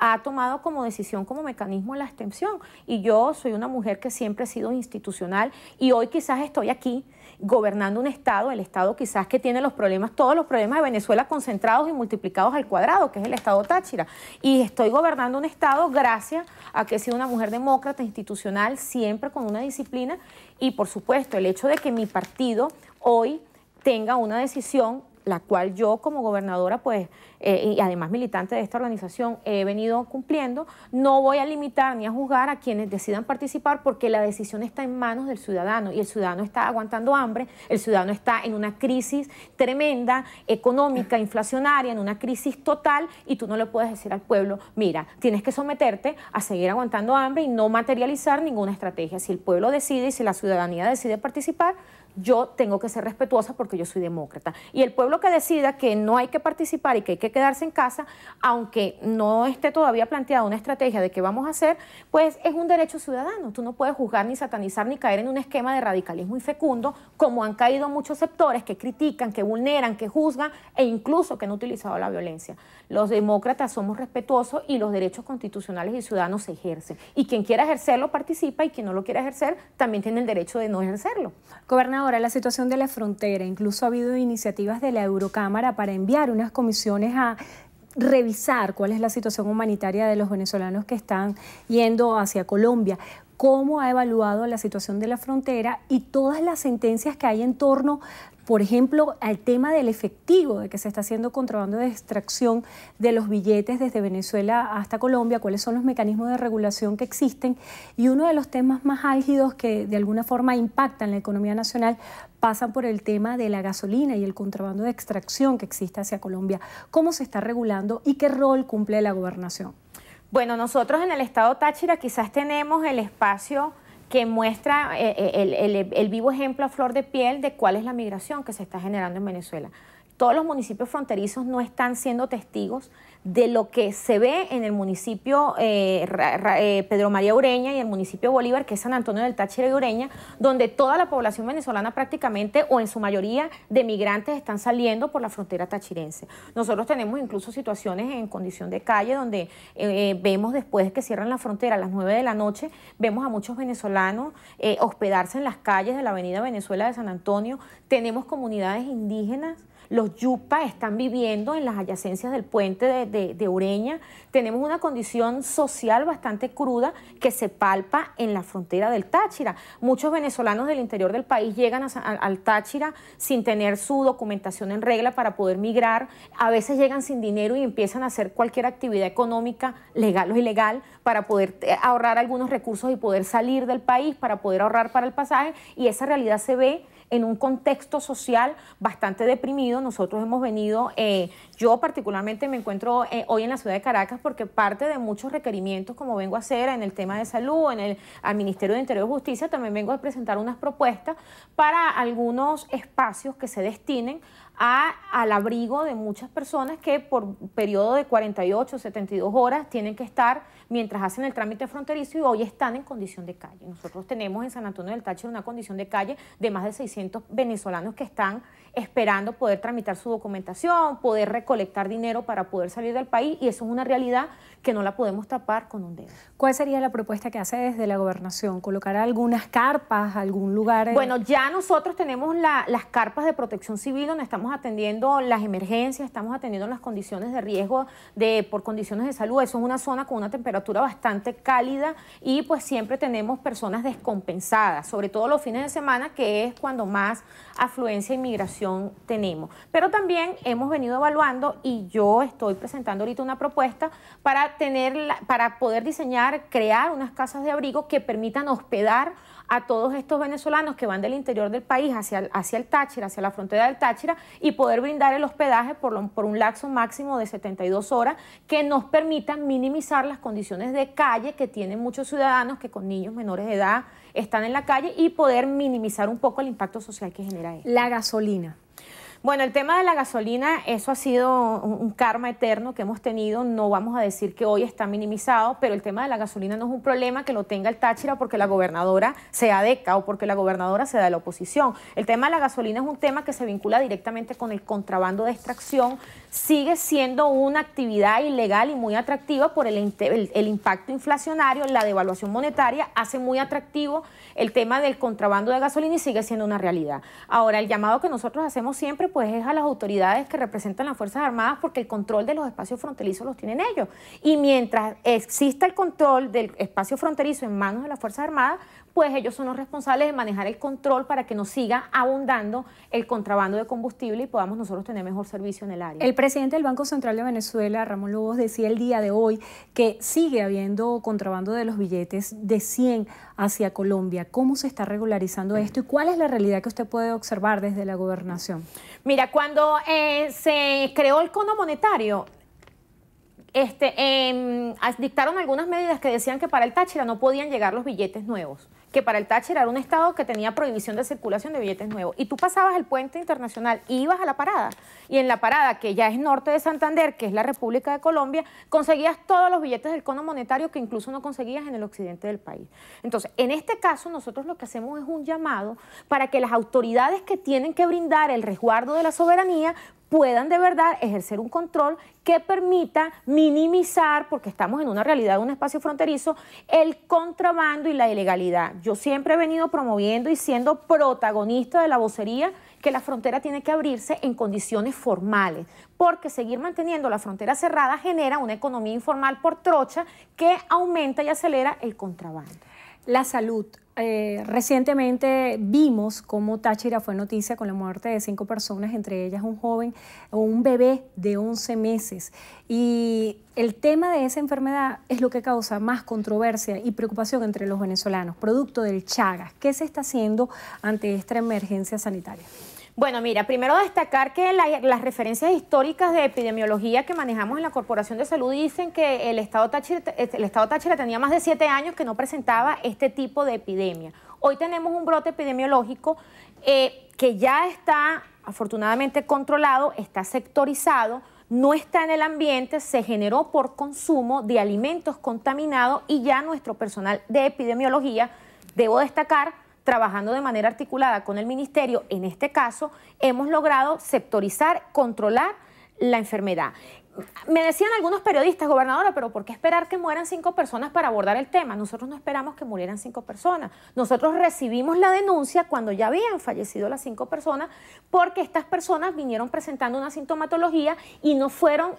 ha tomado como decisión, como mecanismo la abstención. Y yo soy una mujer que siempre he sido institucional y hoy quizás estoy aquí gobernando un estado, el estado quizás que tiene los problemas, todos los problemas de Venezuela concentrados y multiplicados al cuadrado, que es el estado Táchira. Y estoy gobernando un estado gracias a que he sido una mujer demócrata, institucional, siempre con una disciplina y por supuesto el hecho de que mi partido hoy tenga una decisión la cual yo como gobernadora, pues, y además militante de esta organización, he venido cumpliendo. No voy a limitar ni a juzgar a quienes decidan participar porque la decisión está en manos del ciudadano y el ciudadano está aguantando hambre, el ciudadano está en una crisis tremenda, económica, inflacionaria, en una crisis total y tú no le puedes decir al pueblo, mira, tienes que someterte a seguir aguantando hambre y no materializar ninguna estrategia. Si el pueblo decide y si la ciudadanía decide participar, yo tengo que ser respetuosa porque yo soy demócrata. Y el pueblo que decida que no hay que participar y que hay que quedarse en casa, aunque no esté todavía planteada una estrategia de qué vamos a hacer, pues es un derecho ciudadano. Tú no puedes juzgar, ni satanizar, ni caer en un esquema de radicalismo infecundo, como han caído muchos sectores que critican, que vulneran, que juzgan e incluso que han utilizado la violencia. Los demócratas somos respetuosos y los derechos constitucionales y ciudadanos se ejercen. Y quien quiera ejercerlo participa y quien no lo quiera ejercer también tiene el derecho de no ejercerlo. Gobernadora, la situación de la frontera, incluso ha habido iniciativas de la Eurocámara para enviar unas comisiones a revisar cuál es la situación humanitaria de los venezolanos que están yendo hacia Colombia. ¿Cómo ha evaluado la situación de la frontera y todas las sentencias que hay en torno, por ejemplo, al tema del efectivo, de que se está haciendo contrabando de extracción de los billetes desde Venezuela hasta Colombia? ¿Cuáles son los mecanismos de regulación que existen? Y uno de los temas más álgidos que de alguna forma impactan la economía nacional pasan por el tema de la gasolina y el contrabando de extracción que existe hacia Colombia. ¿Cómo se está regulando y qué rol cumple la gobernación? Bueno, nosotros en el estado Táchira quizás tenemos el espacio que muestra el vivo ejemplo a flor de piel de cuál es la migración que se está generando en Venezuela. Todos los municipios fronterizos no están siendo testigos de lo que se ve en el municipio Pedro María Ureña y el municipio Bolívar, que es San Antonio del Táchira y Ureña, donde toda la población venezolana prácticamente, o en su mayoría de migrantes, están saliendo por la frontera tachirense. Nosotros tenemos incluso situaciones en condición de calle donde vemos después de que cierran la frontera a las 9 de la noche, vemos a muchos venezolanos hospedarse en las calles de la avenida Venezuela de San Antonio. Tenemos comunidades indígenas. Los yupas están viviendo en las adyacencias del puente de Ureña. Tenemos una condición social bastante cruda que se palpa en la frontera del Táchira. Muchos venezolanos del interior del país llegan al Táchira sin tener su documentación en regla para poder migrar. A veces llegan sin dinero y empiezan a hacer cualquier actividad económica, legal o ilegal, para poder ahorrar algunos recursos y poder salir del país, para poder ahorrar para el pasaje. Y esa realidad se ve en un contexto social bastante deprimido. Nosotros hemos venido, yo particularmente me encuentro hoy en la ciudad de Caracas porque parte de muchos requerimientos, como vengo a hacer en el tema de salud, al Ministerio de Interior y Justicia, también vengo a presentar unas propuestas para algunos espacios que se destinen al abrigo de muchas personas que por periodo de 48, 72 horas tienen que estar mientras hacen el trámite fronterizo y hoy están en condición de calle. Nosotros tenemos en San Antonio del Táchira una condición de calle de más de 600 venezolanos que están esperando poder tramitar su documentación, poder recolectar dinero para poder salir del país, y eso es una realidad que no la podemos tapar con un dedo. ¿Cuál sería la propuesta que hace desde la gobernación? ¿Colocar algunas carpas, algún lugar? Bueno, ya nosotros tenemos las carpas de protección civil donde estamos atendiendo las emergencias, estamos atendiendo las condiciones de riesgo por condiciones de salud. Eso es una zona con una temperatura bastante cálida y pues siempre tenemos personas descompensadas, sobre todo los fines de semana, que es cuando más afluencia e inmigración tenemos. Pero también hemos venido evaluando y yo estoy presentando ahorita una propuesta para poder diseñar, crear unas casas de abrigo que permitan hospedar a todos estos venezolanos que van del interior del país hacia el Táchira, hacia la frontera del Táchira, y poder brindar el hospedaje por un lapso máximo de 72 horas que nos permitan minimizar las condiciones de calle que tienen muchos ciudadanos que con niños menores de edad están en la calle y poder minimizar un poco el impacto social que genera esto. La gasolina. Bueno, el tema de la gasolina, eso ha sido un karma eterno que hemos tenido. No vamos a decir que hoy está minimizado, pero el tema de la gasolina no es un problema que lo tenga el Táchira porque la gobernadora sea DECA o porque la gobernadora sea de la oposición. El tema de la gasolina es un tema que se vincula directamente con el contrabando de extracción. Sigue siendo una actividad ilegal y muy atractiva por el impacto inflacionario. La devaluación monetaria hace muy atractivo el tema del contrabando de gasolina y sigue siendo una realidad. Ahora, el llamado que nosotros hacemos siempre pues es a las autoridades que representan las Fuerzas Armadas, porque el control de los espacios fronterizos los tienen ellos. Y mientras exista el control del espacio fronterizo en manos de las Fuerzas Armadas, pues ellos son los responsables de manejar el control para que nos siga abundando el contrabando de combustible y podamos nosotros tener mejor servicio en el área. El presidente del Banco Central de Venezuela, Ramón Lobos, decía el día de hoy que sigue habiendo contrabando de los billetes de 100 hacia Colombia. ¿Cómo se está regularizando esto y cuál es la realidad que usted puede observar desde la gobernación? Mira, cuando se creó el cono monetario, dictaron algunas medidas que decían que para el Táchira no podían llegar los billetes nuevos, que para el Táchira era un estado que tenía prohibición de circulación de billetes nuevos. Y tú pasabas el puente internacional y ibas a la parada. Y en la parada, que ya es norte de Santander, que es la República de Colombia, conseguías todos los billetes del cono monetario que incluso no conseguías en el occidente del país. Entonces, en este caso, nosotros lo que hacemos es un llamado para que las autoridades que tienen que brindar el resguardo de la soberanía puedan de verdad ejercer un control que permita minimizar, porque estamos en una realidad de un espacio fronterizo, el contrabando y la ilegalidad. Yo siempre he venido promoviendo y siendo protagonista de la vocería que la frontera tiene que abrirse en condiciones formales, porque seguir manteniendo la frontera cerrada genera una economía informal por trocha que aumenta y acelera el contrabando. La salud. Recientemente vimos cómo Táchira fue noticia con la muerte de 5 personas, entre ellas un joven o un bebé de 11 meses. Y el tema de esa enfermedad es lo que causa más controversia y preocupación entre los venezolanos, producto del Chagas. ¿Qué se está haciendo ante esta emergencia sanitaria? Bueno, mira, primero destacar que las referencias históricas de epidemiología que manejamos en la Corporación de Salud dicen que el Estado Táchira tenía más de 7 años que no presentaba este tipo de epidemia. Hoy tenemos un brote epidemiológico que ya está afortunadamente controlado, está sectorizado, no está en el ambiente, se generó por consumo de alimentos contaminados y ya nuestro personal de epidemiología, debo destacar, trabajando de manera articulada con el ministerio, en este caso, hemos logrado sectorizar, controlar la enfermedad. Me decían algunos periodistas, gobernadora, pero ¿por qué esperar que mueran 5 personas para abordar el tema? Nosotros no esperamos que murieran 5 personas. Nosotros recibimos la denuncia cuando ya habían fallecido las 5 personas porque estas personas vinieron presentando una sintomatología y no fueron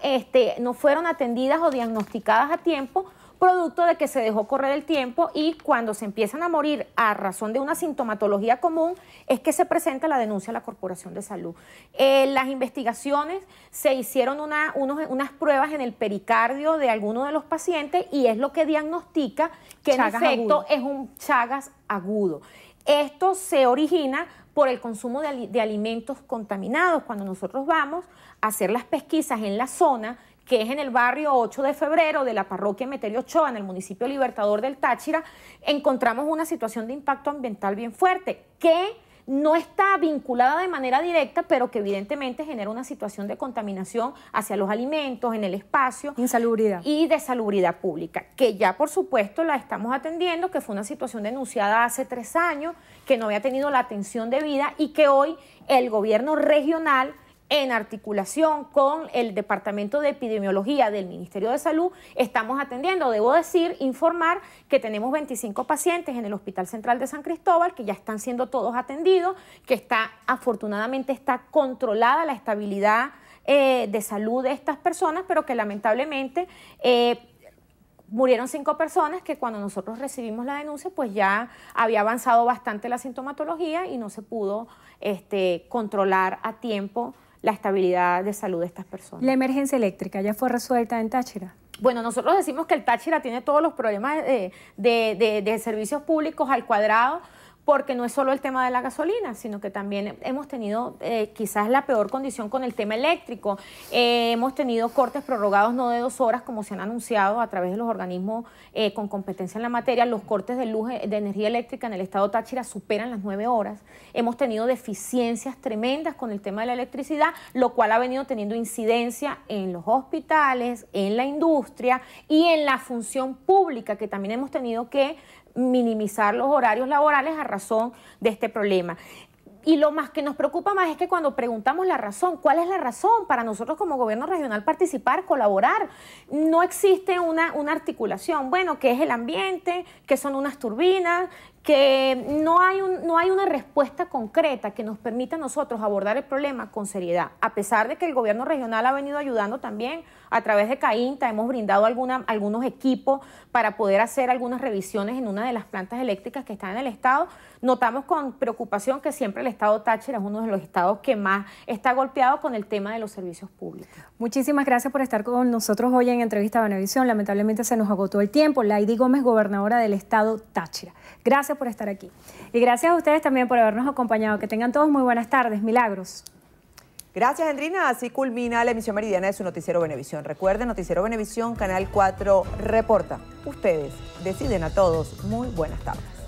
atendidas o diagnosticadas a tiempo, producto de que se dejó correr el tiempo y cuando se empiezan a morir a razón de una sintomatología común es que se presenta la denuncia a la Corporación de Salud. Las investigaciones se hicieron unas pruebas en el pericardio de algunos de los pacientes y es lo que diagnostica que en efecto es un Chagas agudo. Esto se origina por el consumo de alimentos contaminados. Cuando nosotros vamos a hacer las pesquisas en la zona, que es en el barrio 8 de febrero de la parroquia Emeterio Ochoa, en el municipio Libertador del Táchira, encontramos una situación de impacto ambiental bien fuerte, que no está vinculada de manera directa, pero que evidentemente genera una situación de contaminación hacia los alimentos, en el espacio. Insalubridad. Y de salubridad pública, que ya por supuesto la estamos atendiendo, que fue una situación denunciada hace 3 años, que no había tenido la atención debida y que hoy el gobierno regional, en articulación con el Departamento de Epidemiología del Ministerio de Salud, estamos atendiendo. Debo informar que tenemos 25 pacientes en el Hospital Central de San Cristóbal, que ya están siendo todos atendidos, que afortunadamente está controlada la estabilidad de salud de estas personas, pero que lamentablemente murieron 5 personas que cuando nosotros recibimos la denuncia, pues ya había avanzado bastante la sintomatología y no se pudo controlar a tiempo la estabilidad de salud de estas personas. ¿La emergencia eléctrica ya fue resuelta en Táchira? Bueno, nosotros decimos que el Táchira tiene todos los problemas de servicios públicos al cuadrado, porque no es solo el tema de la gasolina, sino que también hemos tenido quizás la peor condición con el tema eléctrico. Hemos tenido cortes prorrogados no de 2 horas, como se han anunciado a través de los organismos con competencia en la materia. Los cortes de luz de energía eléctrica en el estado Táchira superan las 9 horas. Hemos tenido deficiencias tremendas con el tema de la electricidad, lo cual ha venido teniendo incidencia en los hospitales, en la industria y en la función pública, que también hemos tenido que minimizar los horarios laborales a razón de este problema. Y lo más que nos preocupa más es que cuando preguntamos la razón, ¿cuál es la razón para nosotros como gobierno regional participar, colaborar? No existe una articulación. Bueno, ¿qué es el ambiente? ¿Qué son unas turbinas? Que no hay una respuesta concreta que nos permita a nosotros abordar el problema con seriedad. A pesar de que el gobierno regional ha venido ayudando también a través de CAINTA, hemos brindado algunos equipos para poder hacer algunas revisiones en una de las plantas eléctricas que están en el estado. Notamos con preocupación que siempre el estado Táchira es uno de los estados que más está golpeado con el tema de los servicios públicos. Muchísimas gracias por estar con nosotros hoy en Entrevista a Venevisión. Lamentablemente se nos agotó el tiempo. Laidy Gómez, gobernadora del estado Táchira. Gracias por estar aquí. Y gracias a ustedes también por habernos acompañado. Que tengan todos muy buenas tardes. Milagros. Gracias, Andrina. Así culmina la emisión meridiana de su Noticiero Venevisión. Recuerden, Noticiero Venevisión, Canal 4 reporta. Ustedes deciden a todos. Muy buenas tardes.